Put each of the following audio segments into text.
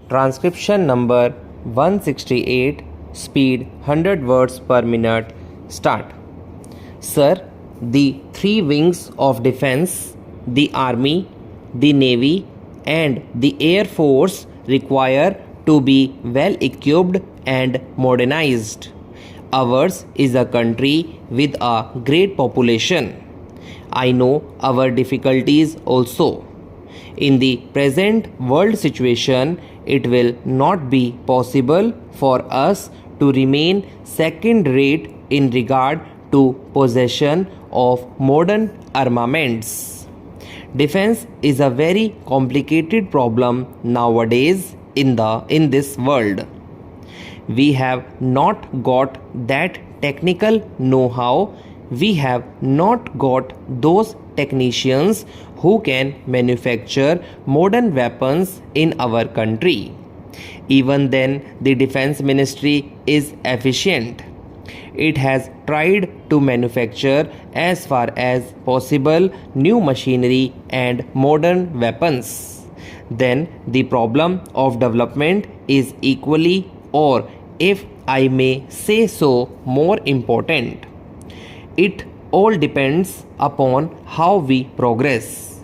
Transcription number 168, speed 100 words per minute. Start. Sir, the three wings of defense, the Army, the Navy, and the Air Force require to be well equipped and modernized. Ours is a country with a great population. I know our difficulties also. In the present world situation, it will not be possible for us to remain second rate in regard to possession of modern armaments. Defense is a very complicated problem nowadays in this world. We have not got that technical know-how. We have not got those technicians who can manufacture modern weapons in our country. Even then, the Defense Ministry is efficient. It has tried to manufacture as far as possible new machinery and modern weapons. Then the problem of development is equally, or if I may say so, more important. It all depends upon how we progress.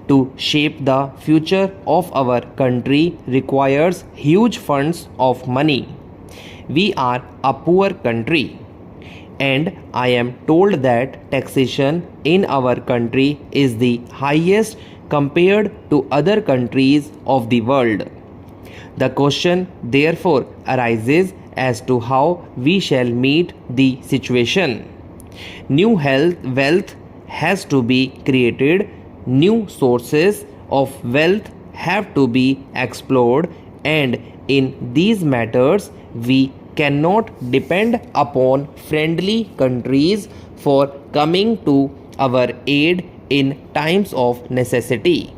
To shape the future of our country requires huge funds of money. We are a poor country, and I am told that taxation in our country is the highest compared to other countries of the world. The question therefore arises as to how we shall meet the situation. New wealth has to be created, new sources of wealth have to be explored, and in these matters we cannot depend upon friendly countries for coming to our aid in times of necessity.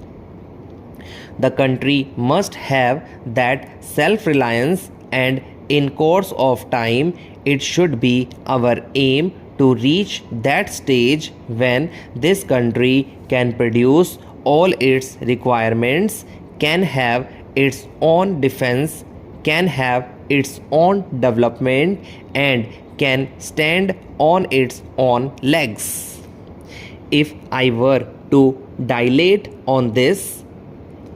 The country must have that self-reliance, and in course of time it should be our aim to reach that stage when this country can produce all its requirements, can have its own defense, can have its own development, and can stand on its own legs. If I were to dilate on this,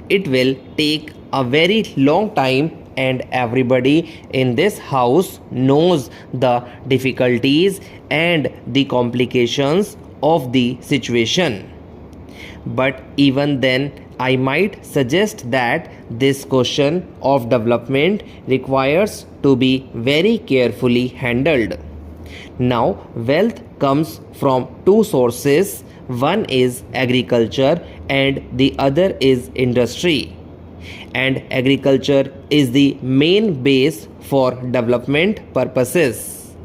it will take a very long time, and everybody in this house knows the difficulties and the complications of the situation. But even then, I might suggest that this question of development requires to be very carefully handled. Now, wealth comes from two sources. One is agriculture and the other is industry. And agriculture is the main base for development purposes.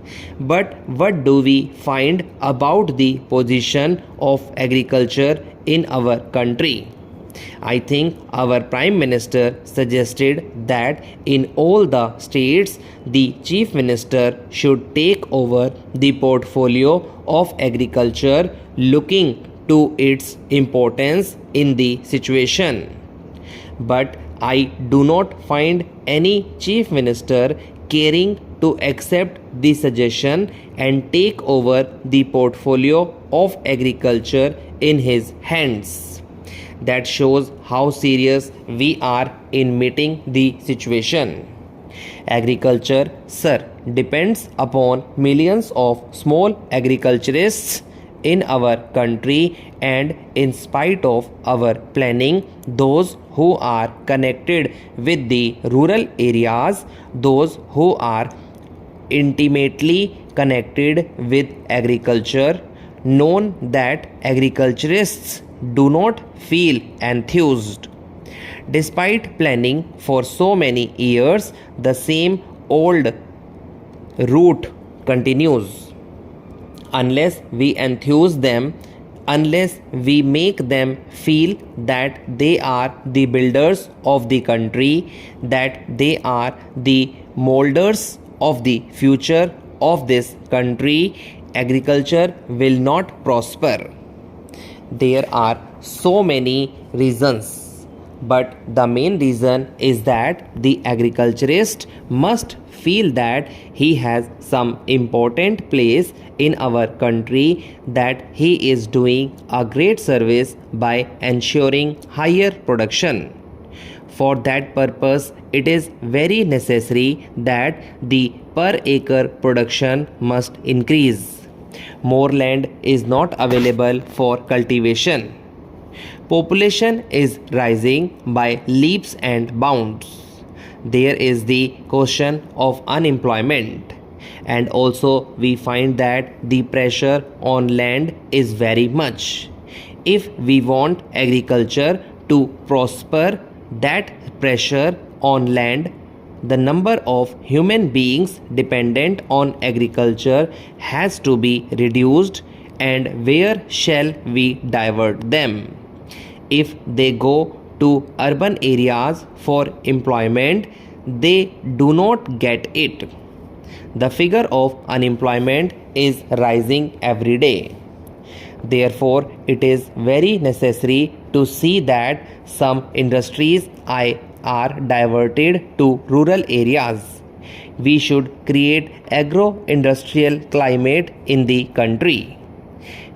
But what do we find about the position of agriculture in our country? I think our Prime Minister suggested that in all the states the Chief Minister should take over the portfolio of agriculture, looking to its importance in the situation. But I do not find any Chief Minister caring to accept the suggestion and take over the portfolio of agriculture in his hands. That shows how serious we are in meeting the situation. Agriculture, sir, depends upon millions of small agriculturists in our country, and in spite of our planning, those who are connected with the rural areas, those who are intimately connected with agriculture, known that agriculturists do not feel enthused. Despite planning for so many years, the same old route continues. Unless we enthuse them, unless we make them feel that they are the builders of the country, that they are the molders of the future of this country, agriculture will not prosper. There are so many reasons. But the main reason is that the agriculturist must feel that he has some important place in our country, that he is doing a great service by ensuring higher production. For that purpose, it is very necessary that the per acre production must increase. More land is not available for cultivation. Population is rising by leaps and bounds. There is the question of unemployment, and also we find that the pressure on land is very much. If we want agriculture to prosper, that pressure on land, the number of human beings dependent on agriculture has to be reduced, and where shall we divert them? If they go to urban areas for employment, they do not get it. The figure of unemployment is rising every day. Therefore, it is very necessary to see that some industries are diverted to rural areas. We should create agro-industrial climate in the country.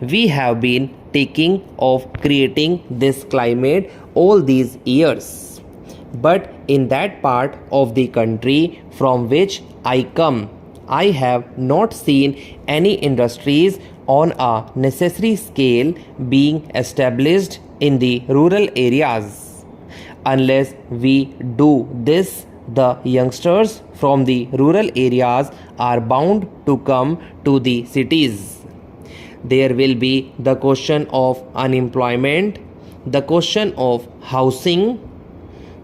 We have been taking of creating this climate all these years. But in that part of the country from which I come, I have not seen any industries on a necessary scale being established in the rural areas. Unless we do this, the youngsters from the rural areas are bound to come to the cities. There will be the question of unemployment, the question of housing,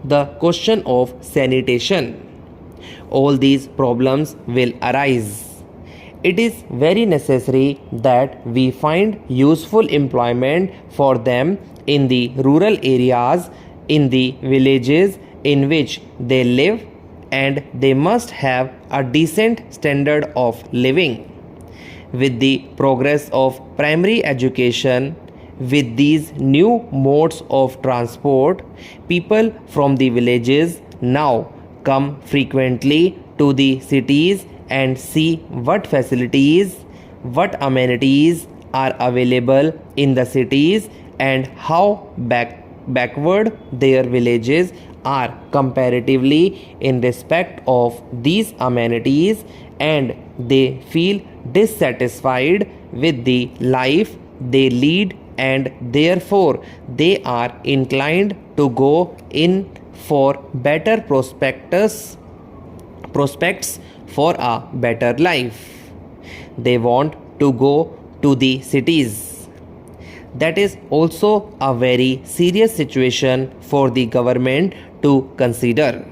the question of sanitation. All these problems will arise. It is very necessary that we find useful employment for them in the rural areas, in the villages in which they live, and they must have a decent standard of living. With the progress of primary education, with these new modes of transport, people from the villages now come frequently to the cities and see what facilities, what amenities are available in the cities, and how backward their villages are comparatively in respect of these amenities, and they feel dissatisfied with the life they lead, and therefore they are inclined to go in for better prospects for a better life. They want to go to the cities. That is also a very serious situation for the government to consider.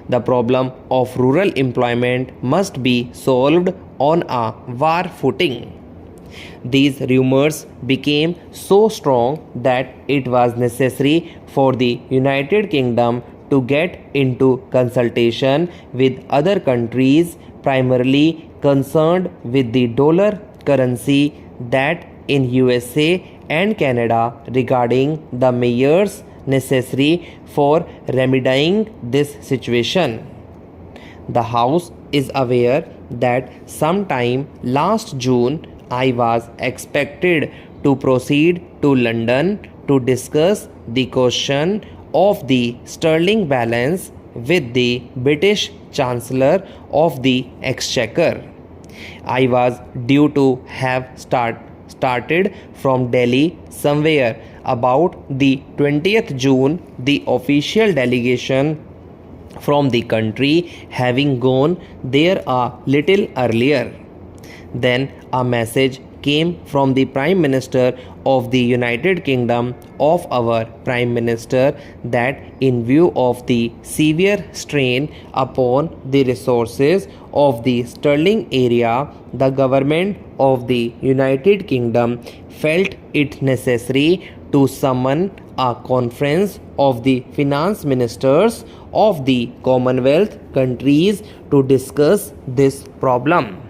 The problem of rural employment must be solved on a war footing. These rumors became so strong that it was necessary for the United Kingdom to get into consultation with other countries primarily concerned with the dollar currency, that in USA and Canada, regarding the measures necessary for remedying this situation. The House is aware that sometime last June I was expected to proceed to London to discuss the question of the sterling balance with the British Chancellor of the Exchequer. I was due to have started from Delhi somewhere about the 20th June, the official delegation from the country having gone there a little earlier. Then a message came from the Prime Minister of the United Kingdom, of our Prime Minister, that in view of the severe strain upon the resources of the sterling area, the government of the United Kingdom felt it necessary to summon a conference of the finance ministers of the Commonwealth countries to discuss this problem.